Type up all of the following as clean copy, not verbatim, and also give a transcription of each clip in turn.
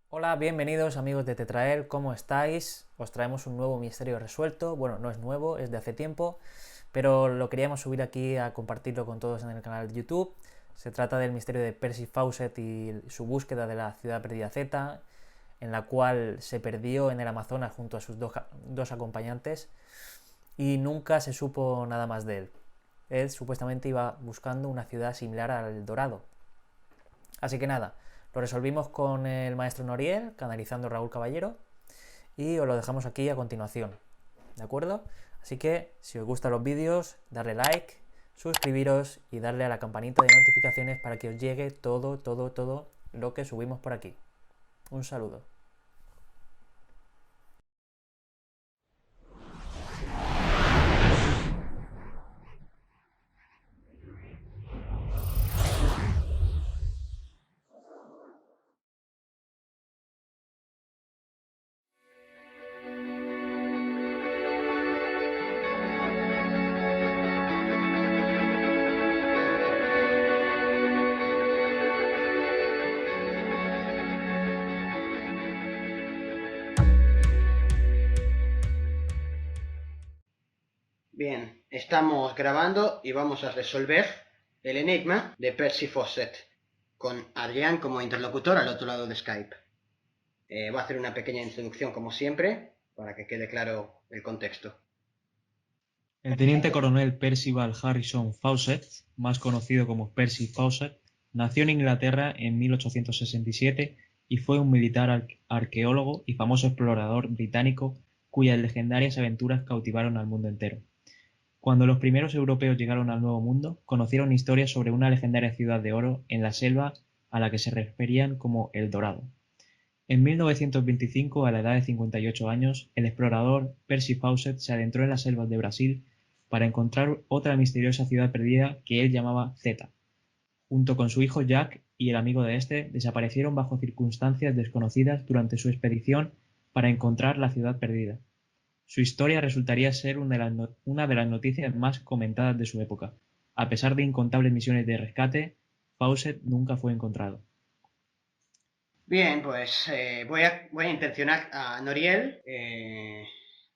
Hola, bienvenidos amigos de Tetrael, ¿cómo estáis? Os traemos un nuevo misterio resuelto. Bueno, no es nuevo, es de hace tiempo, pero lo queríamos subir aquí a compartirlo con todos en el canal de YouTube. Se trata del misterio de Percy Fawcett y su búsqueda de la ciudad perdida Z, en la cual se perdió en el Amazonas junto a sus dos acompañantes y nunca se supo nada más de él. Él supuestamente iba buscando una ciudad similar al Dorado. Así que nada, lo resolvimos con el maestro Noriel, canalizando Raúl Caballero, y os lo dejamos aquí a continuación, ¿de acuerdo? Así que si os gustan los vídeos, darle like, suscribiros y darle a la campanita de notificaciones para que os llegue todo lo que subimos por aquí. Un saludo. Bien, estamos grabando y vamos a resolver el enigma de Percy Fawcett, con Adrián como interlocutor al otro lado de Skype. Voy a hacer una pequeña introducción como siempre, para que quede claro el contexto. El teniente coronel Percival Harrison Fawcett, más conocido como Percy Fawcett, nació en Inglaterra en 1867 y fue un militar arqueólogo y famoso explorador británico cuyas legendarias aventuras cautivaron al mundo entero. Cuando los primeros europeos llegaron al Nuevo Mundo, conocieron historias sobre una legendaria ciudad de oro en la selva a la que se referían como El Dorado. En 1925, a la edad de 58 años, el explorador Percy Fawcett se adentró en las selvas de Brasil para encontrar otra misteriosa ciudad perdida que él llamaba Zeta. Junto con su hijo Jack y el amigo de este, desaparecieron bajo circunstancias desconocidas durante su expedición para encontrar la ciudad perdida. Su historia resultaría ser una de las noticias más comentadas de su época. A pesar de incontables misiones de rescate, Fawcett nunca fue encontrado. Bien, pues voy a intencionar a Noriel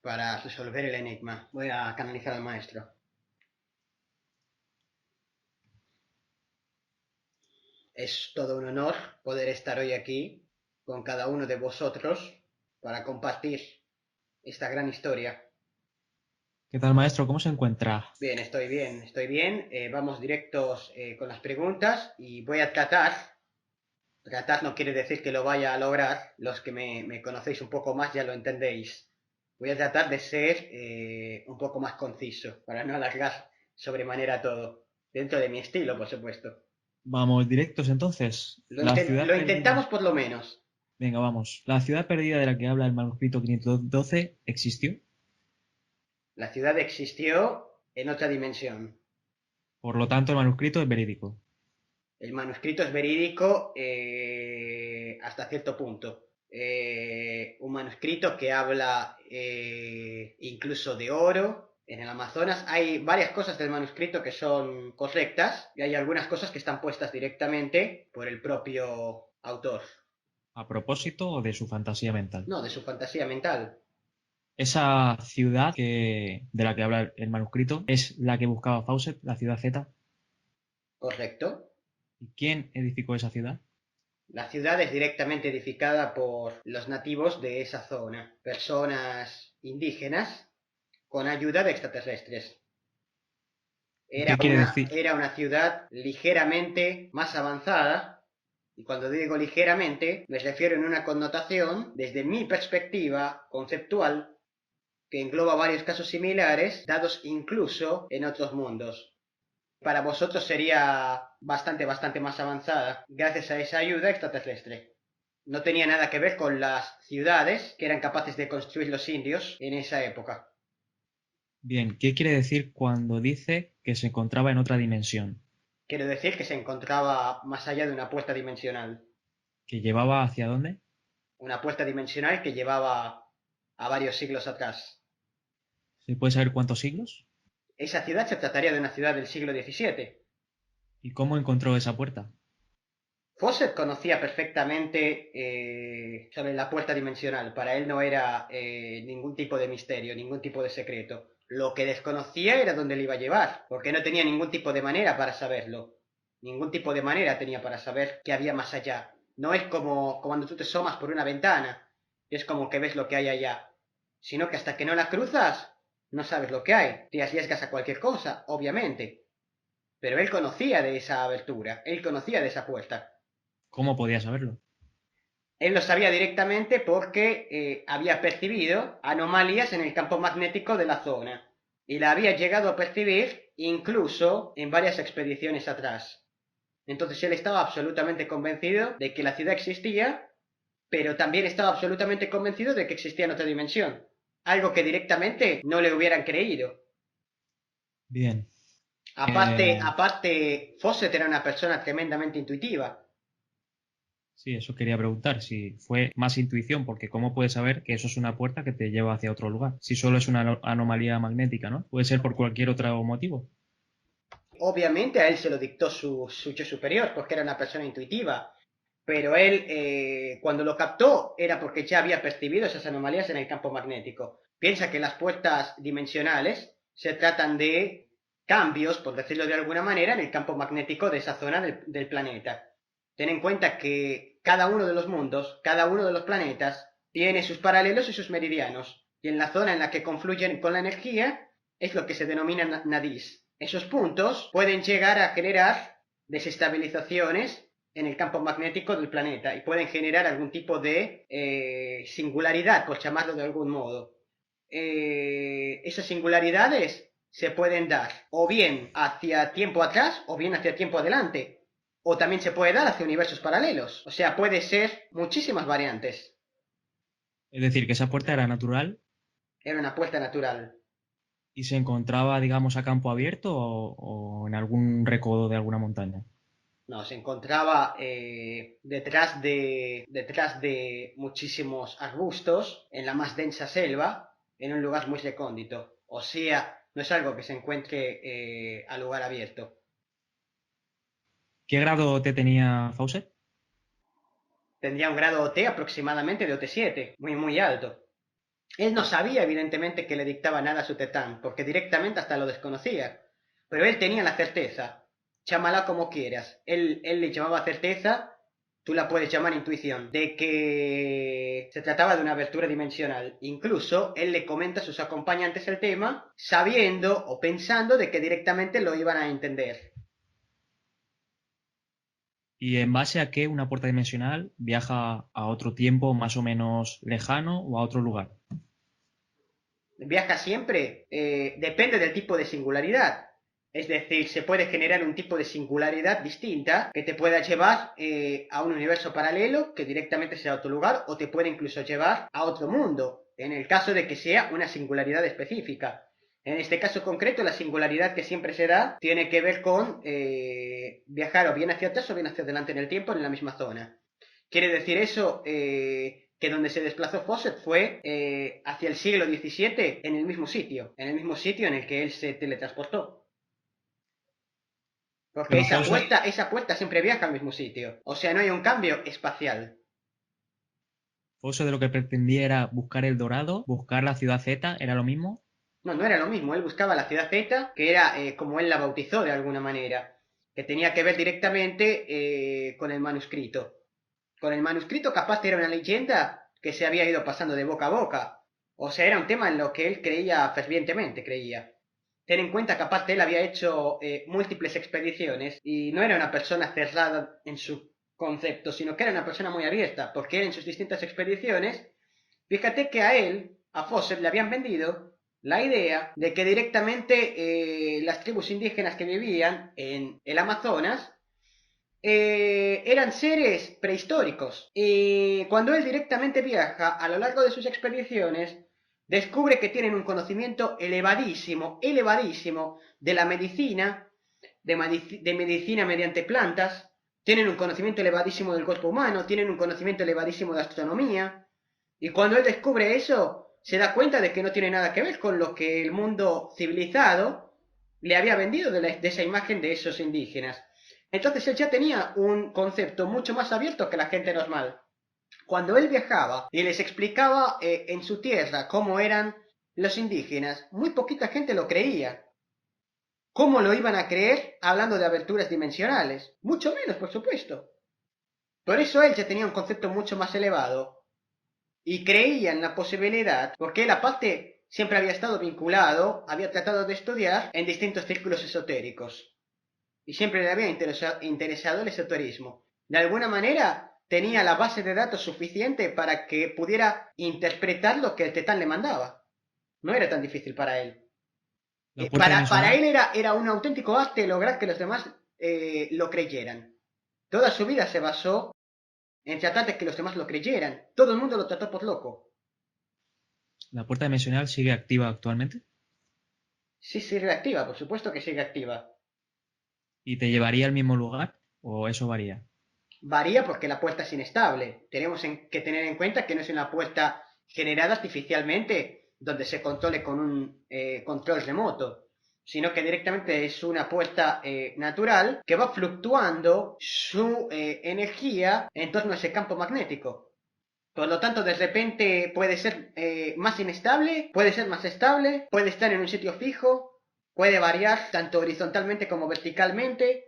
para resolver el enigma. Voy a canalizar al maestro. Es todo un honor poder estar hoy aquí con cada uno de vosotros para compartir esta gran historia. ¿Qué tal, maestro? ¿Cómo se encuentra? Bien, estoy bien, estoy bien. Vamos directos con las preguntas y voy a tratar no quiere decir que lo vaya a lograr, los que me conocéis un poco más ya lo entendéis. Voy a tratar de ser un poco más conciso, para no alargar sobremanera todo, dentro de mi estilo, por supuesto. Vamos directos entonces. Lo, La inten ciudad lo perdida. intentamos por lo menos. Venga, vamos. La ciudad perdida de la que habla el manuscrito 512 existió. La ciudad existió en otra dimensión. Por lo tanto, el manuscrito es verídico. El manuscrito es verídico hasta cierto punto. Un manuscrito que habla incluso de oro en el Amazonas. Hay varias cosas del manuscrito que son correctas y hay algunas cosas que están puestas directamente por el propio autor. A propósito de su fantasía mental. No, de su fantasía mental. Esa ciudad de la que habla el manuscrito es la que buscaba Fawcett, la ciudad Z. Correcto. ¿Y quién edificó esa ciudad? La ciudad es directamente edificada por los nativos de esa zona, personas indígenas con ayuda de extraterrestres. ¿Y qué quiere decir? Era una ciudad ligeramente más avanzada, y cuando digo ligeramente me refiero en una connotación, desde mi perspectiva conceptual, que engloba varios casos similares, dados incluso en otros mundos. Para vosotros sería bastante más avanzada, gracias a esa ayuda extraterrestre. No tenía nada que ver con las ciudades que eran capaces de construir los indios en esa época. Bien, ¿qué quiere decir cuando dice que se encontraba en otra dimensión? Quiero decir que se encontraba más allá de una puerta dimensional. ¿Que llevaba hacia dónde? Una puerta dimensional que llevaba a varios siglos atrás. ¿Se puede saber cuántos siglos? Esa ciudad se trataría de una ciudad del siglo XVII. ¿Y cómo encontró esa puerta? Fawcett conocía perfectamente sobre la puerta dimensional. Para él no era ningún tipo de misterio, ningún tipo de secreto. Lo que desconocía era dónde le iba a llevar, porque no tenía ningún tipo de manera para saberlo. Ningún tipo de manera tenía para saber qué había más allá. No es como cuando tú te asomas por una ventana y es como que ves lo que hay allá, sino que hasta que no la cruzas, no sabes lo que hay. Te arriesgas a cualquier cosa, obviamente. Pero él conocía de esa abertura, él conocía de esa puerta. ¿Cómo podía saberlo? Él lo sabía directamente porque había percibido anomalías en el campo magnético de la zona. Y la había llegado a percibir incluso en varias expediciones atrás. Entonces él estaba absolutamente convencido de que la ciudad existía, pero también estaba absolutamente convencido de que existía en otra dimensión. Algo que directamente no le hubieran creído. Bien. Aparte, Fawcett era una persona tremendamente intuitiva. Sí, eso quería preguntar, si fue más intuición, porque ¿cómo puedes saber que eso es una puerta que te lleva hacia otro lugar? Si solo es una anomalía magnética, ¿no? Puede ser por cualquier otro motivo. Obviamente a él se lo dictó su yo superior, porque era una persona intuitiva, pero él cuando lo captó era porque ya había percibido esas anomalías en el campo magnético. Piensa que las puertas dimensionales se tratan de cambios, por decirlo de alguna manera, en el campo magnético de esa zona del planeta. Ten en cuenta que cada uno de los mundos, cada uno de los planetas, tiene sus paralelos y sus meridianos, y en la zona en la que confluyen con la energía es lo que se denomina nadis. Esos puntos pueden llegar a generar desestabilizaciones en el campo magnético del planeta y pueden generar algún tipo de singularidad, por llamarlo de algún modo. Esas singularidades se pueden dar o bien hacia tiempo atrás o bien hacia tiempo adelante. O también se puede dar hacia universos paralelos. O sea, puede ser muchísimas variantes. Es decir, que esa puerta era natural Era una puerta natural. y se encontraba, digamos, a campo abierto o en algún recodo de alguna montaña. No, se encontraba detrás de muchísimos arbustos, en la más densa selva, en un lugar muy recóndito. O sea, no es algo que se encuentre a lugar abierto. ¿Qué grado te tenía Fawcett? Tendría un grado OT aproximadamente de OT7, muy muy alto. Él no sabía, evidentemente, que le dictaba nada a su tetán, porque directamente hasta lo desconocía. Pero él tenía la certeza. Llámala como quieras. Él le llamaba certeza, tú la puedes llamar intuición, de que se trataba de una abertura dimensional. Incluso él le comenta a sus acompañantes el tema, sabiendo o pensando de que directamente lo iban a entender. ¿Y en base a qué una puerta dimensional viaja a otro tiempo más o menos lejano o a otro lugar? Viaja siempre, depende del tipo de singularidad. Es decir, se puede generar un tipo de singularidad distinta que te pueda llevar a un universo paralelo que directamente sea a otro lugar o te puede incluso llevar a otro mundo, en el caso de que sea una singularidad específica. En este caso concreto, la singularidad que siempre se da tiene que ver con viajar o bien hacia atrás o bien hacia adelante en el tiempo en la misma zona. Quiere decir eso que donde se desplazó Fawcett fue hacia el siglo XVII en el mismo sitio en el que él se teletransportó. Porque Pero Fawcett, esa puerta siempre viaja al mismo sitio. O sea, no hay un cambio espacial. Fawcett de lo que pretendía era buscar el Dorado, buscar la ciudad Z, ¿era lo mismo? No, no era lo mismo. Él buscaba la ciudad Z, que era como él la bautizó de alguna manera, que tenía que ver directamente con el manuscrito. Con el manuscrito capaz era una leyenda que se había ido pasando de boca a boca. O sea, era un tema en lo que él creía fervientemente, creía. Ten en cuenta que aparte él había hecho múltiples expediciones y no era una persona cerrada en su concepto, sino que era una persona muy abierta, porque él en sus distintas expediciones, fíjate que a él, a Fawcett, le habían vendido la idea de que directamente las tribus indígenas que vivían en el Amazonas eran seres prehistóricos. Y cuando él directamente viaja a lo largo de sus expediciones, descubre que tienen un conocimiento elevadísimo, elevadísimo de la medicina, de medicina mediante plantas, tienen un conocimiento elevadísimo del cuerpo humano, tienen un conocimiento elevadísimo de astronomía. Y cuando él descubre eso, se da cuenta de que no tiene nada que ver con lo que el mundo civilizado le había vendido de esa imagen de esos indígenas. Entonces él ya tenía un concepto mucho más abierto que la gente normal. Cuando él viajaba y les explicaba en su tierra cómo eran los indígenas, muy poquita gente lo creía. ¿Cómo lo iban a creer hablando de aberturas dimensionales? Mucho menos, por supuesto. Por eso él ya tenía un concepto mucho más elevado y creía en la posibilidad, porque él aparte siempre había estado vinculado, había tratado de estudiar en distintos círculos esotéricos y siempre le había interesado el esoterismo. De alguna manera tenía la base de datos suficiente para que pudiera interpretar lo que el Tetán le mandaba. No era tan difícil para él. La puerta Para dimensional, él era un auténtico arte lograr que los demás lo creyeran. Toda su vida se basó en tratar de que los demás lo creyeran. Todo el mundo lo trató por loco. la puerta dimensional sigue activa actualmente Sí, sigue activa, por supuesto que sigue activa. y te llevaría al mismo lugar o eso varía. Varía porque la puerta es inestable. Tenemos que tener en cuenta que no es una puerta generada artificialmente donde se controle con un control remoto, sino que directamente es una puerta natural que va fluctuando su energía en torno a ese campo magnético. Por lo tanto, de repente puede ser más inestable, puede ser más estable, puede estar en un sitio fijo, puede variar tanto horizontalmente como verticalmente,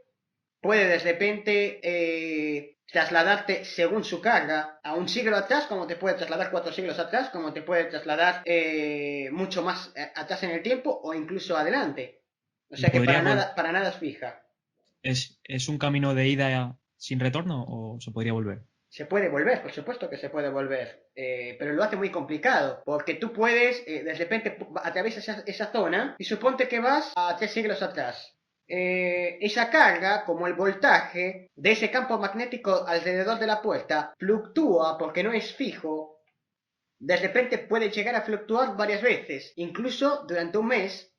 puede de repente trasladarte según su carga a un siglo atrás, como te puede trasladar 4 siglos atrás, como te puede trasladar mucho más atrás en el tiempo o incluso adelante. O ¿Y sea que podría para nada es fija. es un camino de ida sin retorno o se podría volver? Se puede volver, por supuesto que se puede volver, pero lo hace muy complicado, porque tú puedes, de repente atraviesas esa zona y suponte que vas a 3 siglos atrás. Esa carga, como el voltaje de ese campo magnético alrededor de la puerta, fluctúa porque no es fijo. De repente puede llegar a fluctuar varias veces, incluso durante un mes.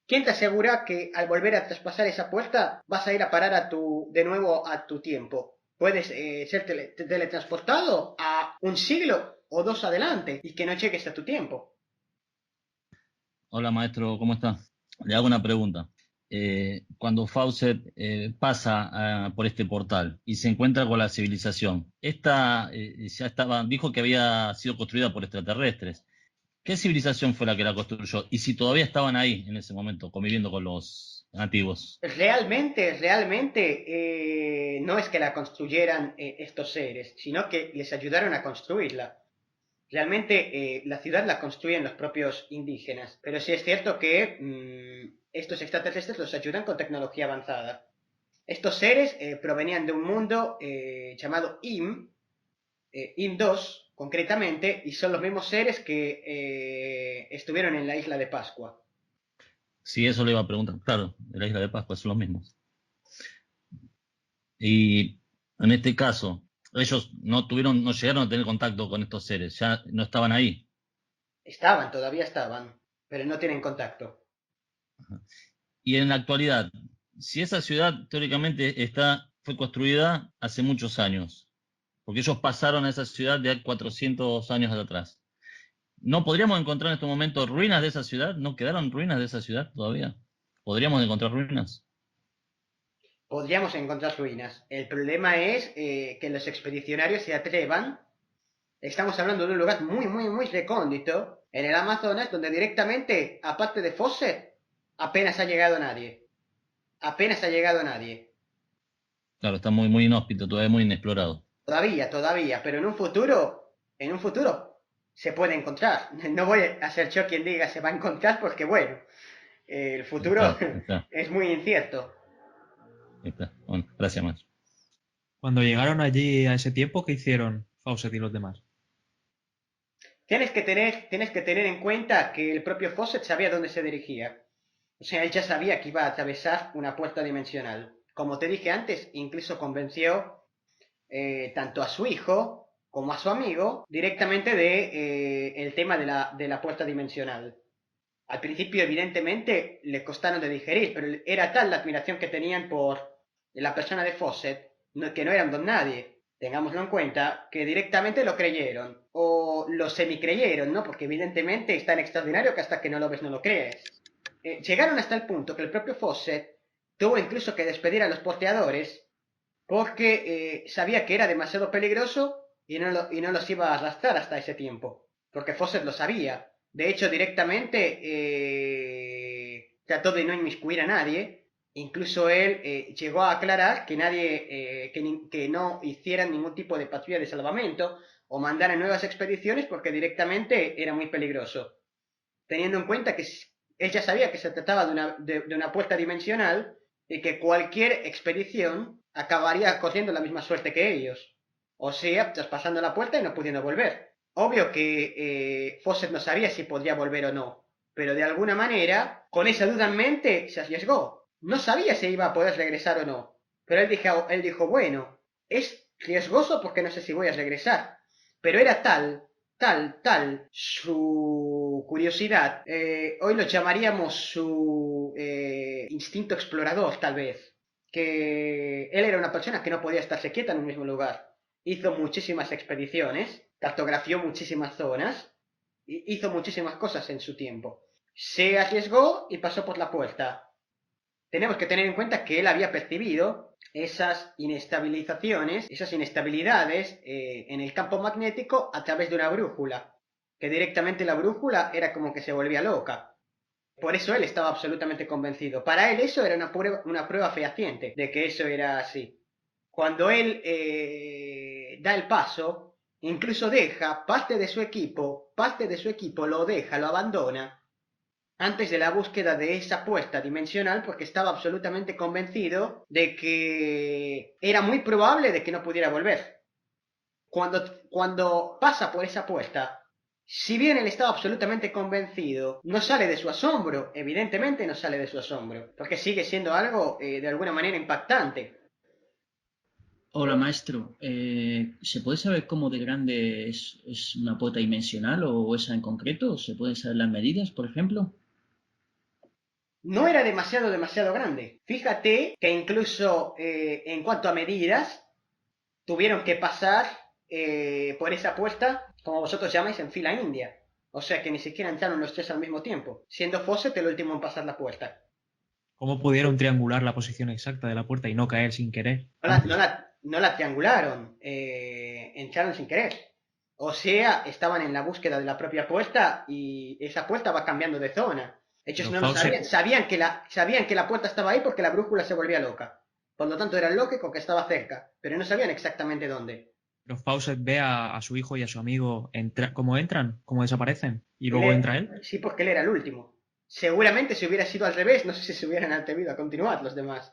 ¿Quién te asegura que al volver a traspasar esa puerta vas a ir a parar de nuevo a tu tiempo? Puedes ser teletransportado a un siglo o dos adelante y que no llegues a tu tiempo. Hola maestro, ¿cómo está? Le hago una pregunta. Cuando Fawcett pasa por este portal y se encuentra con la civilización, esta ya estaba, dijo que había sido construida por extraterrestres. ¿Qué civilización fue la que la construyó? Y si todavía estaban ahí en ese momento, conviviendo con los nativos. Realmente, no es que la construyeran estos seres, sino que les ayudaron a construirla. Realmente la ciudad la construyen los propios indígenas, pero sí es cierto que estos extraterrestres los ayudan con tecnología avanzada. Estos seres provenían de un mundo llamado Im 2 concretamente, y son los mismos seres que estuvieron en la isla de Pascua. Sí, eso le iba a preguntar. Claro, de la isla de Pascua son los mismos. Y en este caso, ellos no llegaron a tener contacto con estos seres, ya no estaban ahí. Todavía estaban, pero no tienen contacto. Y en la actualidad, si esa ciudad teóricamente fue construida hace muchos años, porque ellos pasaron a esa ciudad de 400 años atrás, ¿no podríamos encontrar en este momento ruinas de esa ciudad? ¿No quedaron ruinas de esa ciudad todavía? ¿Podríamos encontrar ruinas? Podríamos encontrar ruinas. El problema es que los expedicionarios se atrevan. Estamos hablando de un lugar muy, muy, muy recóndito en el Amazonas, donde directamente, aparte de Fawcett, apenas ha llegado nadie. Apenas ha llegado nadie. Claro, está muy, muy inhóspito, todavía muy inexplorado. Todavía, pero en un futuro se puede encontrar. No voy a ser yo quien diga se va a encontrar porque bueno, el futuro Está, está, es muy incierto. está. Bueno, gracias, maestro. Cuando llegaron allí a ese tiempo, ¿qué hicieron Fawcett y los demás? Tienes que tener en cuenta que el propio Fawcett sabía dónde se dirigía. O sea, él ya sabía que iba a atravesar una puerta dimensional. Como te dije antes, incluso convenció tanto a su hijo como a su amigo directamente de el tema de la puerta dimensional. Al principio, evidentemente, le costaron de digerir, pero era tal la admiración que tenían por la persona de Fawcett, que no eran don nadie, tengámoslo en cuenta, que directamente lo creyeron, o lo semicreyeron, ¿no? Porque evidentemente es tan extraordinario que hasta que no lo ves no lo crees. Llegaron hasta el punto que el propio Fawcett tuvo incluso que despedir a los porteadores porque sabía que era demasiado peligroso y no los iba a arrastrar hasta ese tiempo, porque Fawcett lo sabía. De hecho, directamente trató de no inmiscuir a nadie. Incluso él llegó a aclarar que nadie, que no hicieran ningún tipo de patrulla de salvamento o mandaran nuevas expediciones porque directamente era muy peligroso. Teniendo en cuenta que él ya sabía que se trataba de una puerta dimensional y que cualquier expedición acabaría corriendo la misma suerte que ellos. O sea, traspasando la puerta y no pudiendo volver. Obvio que Fawcett no sabía si podría volver o no, pero de alguna manera, con esa duda en mente, se arriesgó. No sabía si iba a poder regresar o no, pero él dijo, bueno, es riesgoso porque no sé si voy a regresar, pero era tal su curiosidad, hoy lo llamaríamos su instinto explorador, tal vez, que él era una persona que no podía estarse quieta en un mismo lugar. Hizo muchísimas expediciones, cartografió muchísimas zonas, hizo muchísimas cosas en su tiempo. Se arriesgó y pasó por la puerta. Tenemos que tener en cuenta que él había percibido esas inestabilizaciones, esas inestabilidades en el campo magnético a través de una brújula, que directamente la brújula era como que se volvía loca. Por eso él estaba absolutamente convencido. Para él eso era una prueba fehaciente de que eso era así. Cuando él da el paso, incluso deja parte de su equipo lo deja, lo abandona, antes de la búsqueda de esa puerta dimensional porque estaba absolutamente convencido de que era muy probable de que no pudiera volver. Cuando pasa por esa puerta, si bien él estaba absolutamente convencido, no sale de su asombro, evidentemente no sale de su asombro, porque sigue siendo algo de alguna manera impactante. Hola maestro, ¿se puede saber cómo de grande es una puerta dimensional o esa en concreto? ¿Se pueden saber las medidas, por ejemplo? No era demasiado grande. Fíjate que incluso en cuanto a medidas, tuvieron que pasar por esa puerta, como vosotros llamáis, en fila india. O sea que ni siquiera entraron los tres al mismo tiempo, siendo Fawcett el último en pasar la puerta. ¿Cómo pudieron triangular la posición exacta de la puerta y no caer sin querer? No la triangularon, entraron sin querer. O sea, estaban en la búsqueda de la propia puerta y esa puerta va cambiando de zona. Ellos Pero no lo Fawcett, sabían, sabían que la puerta estaba ahí porque la brújula se volvía loca. Por lo tanto, era lógico que estaba cerca, pero no sabían exactamente dónde. pero Fawcett ve a su hijo y a su amigo cómo entran, cómo desaparecen, y Él luego entra él. sí, porque él era el último. Seguramente si hubiera sido al revés, no sé si se hubieran atrevido a continuar los demás.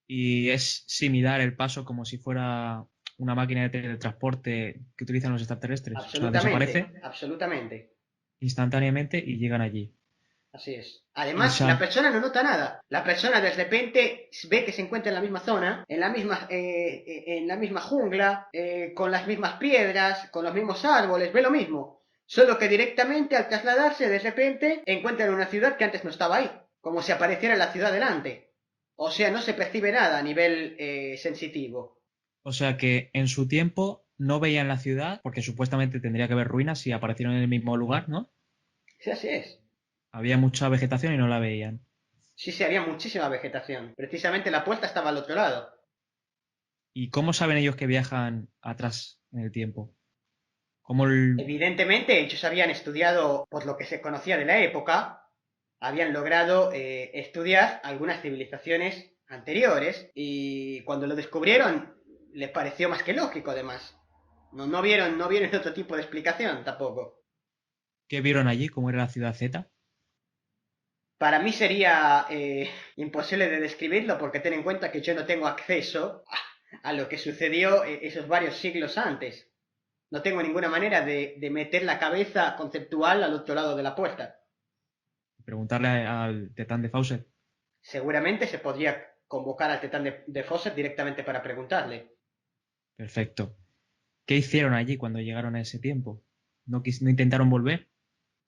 Y es similar el paso como si fuera una máquina de teletransporte que utilizan los extraterrestres. O sea, Absolutamente, desaparece absolutamente. instantáneamente y llegan allí. Así es. Y Además, la persona no nota nada. La persona de repente ve que se encuentra en la misma zona, en la misma jungla, con las mismas piedras, con los mismos árboles, ve lo mismo. Solo que directamente al trasladarse, de repente, encuentra en una ciudad que antes no estaba ahí. Como si apareciera la ciudad delante. O sea, no se percibe nada a nivel sensitivo. O sea que en su tiempo no veían la ciudad, porque supuestamente tendría que haber ruinas si aparecieron en el mismo lugar, ¿no? Sí, así es. Había mucha vegetación y no la veían. Sí, sí, había muchísima vegetación. Precisamente la puerta estaba al otro lado. ¿Y cómo saben ellos que viajan atrás en el tiempo? ¿Cómo el... Evidentemente, ellos habían estudiado, por lo que se conocía de la época, habían logrado estudiar algunas civilizaciones anteriores y cuando lo descubrieron les pareció más que lógico, además. No vieron otro tipo de explicación tampoco. ¿Qué vieron allí? ¿Cómo era la ciudad Z? Para mí sería imposible de describirlo porque ten en cuenta que yo no tengo acceso a lo que sucedió esos varios siglos antes. No tengo ninguna manera de meter la cabeza conceptual al otro lado de la puerta. Preguntarle al Tetán de Fawcett. Seguramente se podría convocar al Tetán de Fawcett directamente para preguntarle. Perfecto. ¿Qué hicieron allí cuando llegaron a ese tiempo? ¿No intentaron volver?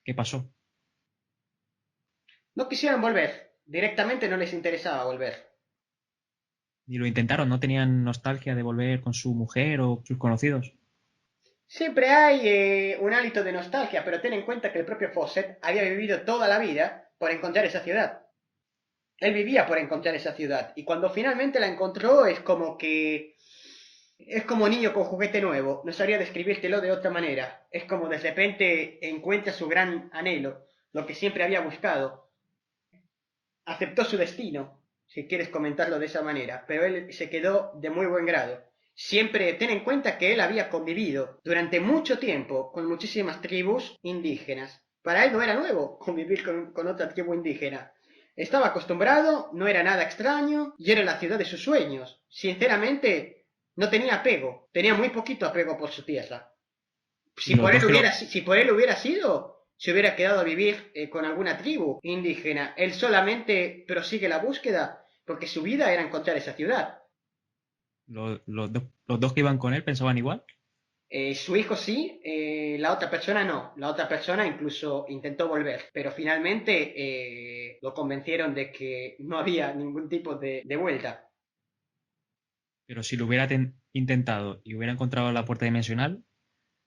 ¿Qué pasó? No quisieron volver. Directamente no les interesaba volver. Ni lo intentaron, no tenían nostalgia de volver con su mujer o sus conocidos. Siempre hay un hálito de nostalgia, pero ten en cuenta que el propio Fawcett había vivido toda la vida por encontrar esa ciudad. Él vivía por encontrar esa ciudad y cuando finalmente la encontró es como que... Es como niño con juguete nuevo, no sabría describírtelo de otra manera. Es como de repente encuentra su gran anhelo, lo que siempre había buscado. Aceptó su destino, si quieres comentarlo de esa manera, pero él se quedó de muy buen grado. Siempre ten en cuenta que él había convivido durante mucho tiempo con muchísimas tribus indígenas. Para él no era nuevo convivir con otra tribu indígena. Estaba acostumbrado, no era nada extraño, y era la ciudad de sus sueños. Sinceramente, no tenía apego, tenía muy poquito apego por su tierra. Si Los por él dos que lo, hubiera sido, se hubiera quedado a vivir con alguna tribu indígena. Él solamente prosigue la búsqueda porque su vida era encontrar esa ciudad. los dos que iban con él pensaban igual. Su hijo sí, la otra persona no. La otra persona incluso intentó volver, pero finalmente lo convencieron de que no había ningún tipo de vuelta. Pero si lo hubiera intentado y hubiera encontrado la puerta dimensional,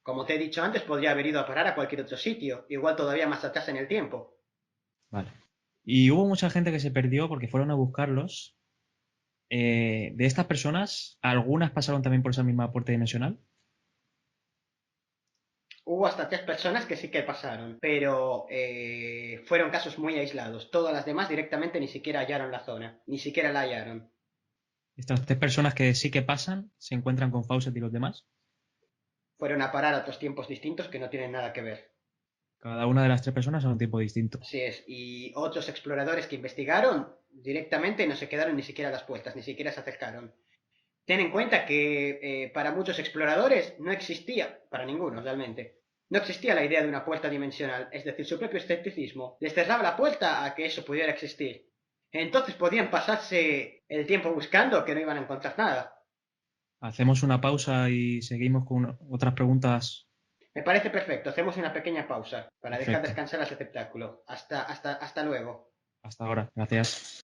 Como te he dicho antes, podría haber ido a parar a cualquier otro sitio, igual todavía más atrás en el tiempo. vale. Y hubo mucha gente que se perdió porque fueron a buscarlos. De estas personas, algunas pasaron también por esa misma puerta dimensional. Hubo hasta 3 personas que sí que pasaron, pero fueron casos muy aislados. Todas las demás directamente ni siquiera hallaron la zona, ni siquiera la hallaron. Estas 3 personas que sí que pasan se encuentran con Fawcett y los demás. Fueron a parar a otros tiempos distintos que no tienen nada que ver. Cada una de las 3 personas a un tiempo distinto. Así es, y otros exploradores que investigaron directamente no se quedaron ni siquiera a las puertas, ni siquiera se acercaron. Ten en cuenta que para muchos exploradores no existía, para ninguno realmente, no existía la idea de una puerta dimensional, es decir, su propio escepticismo les cerraba la puerta a que eso pudiera existir. Entonces podían pasarse el tiempo buscando que no iban a encontrar nada. Hacemos una pausa y seguimos con otras preguntas. Me parece perfecto, hacemos una pequeña pausa para dejar Perfecto. descansar al receptáculo. Hasta luego. Hasta ahora. Gracias.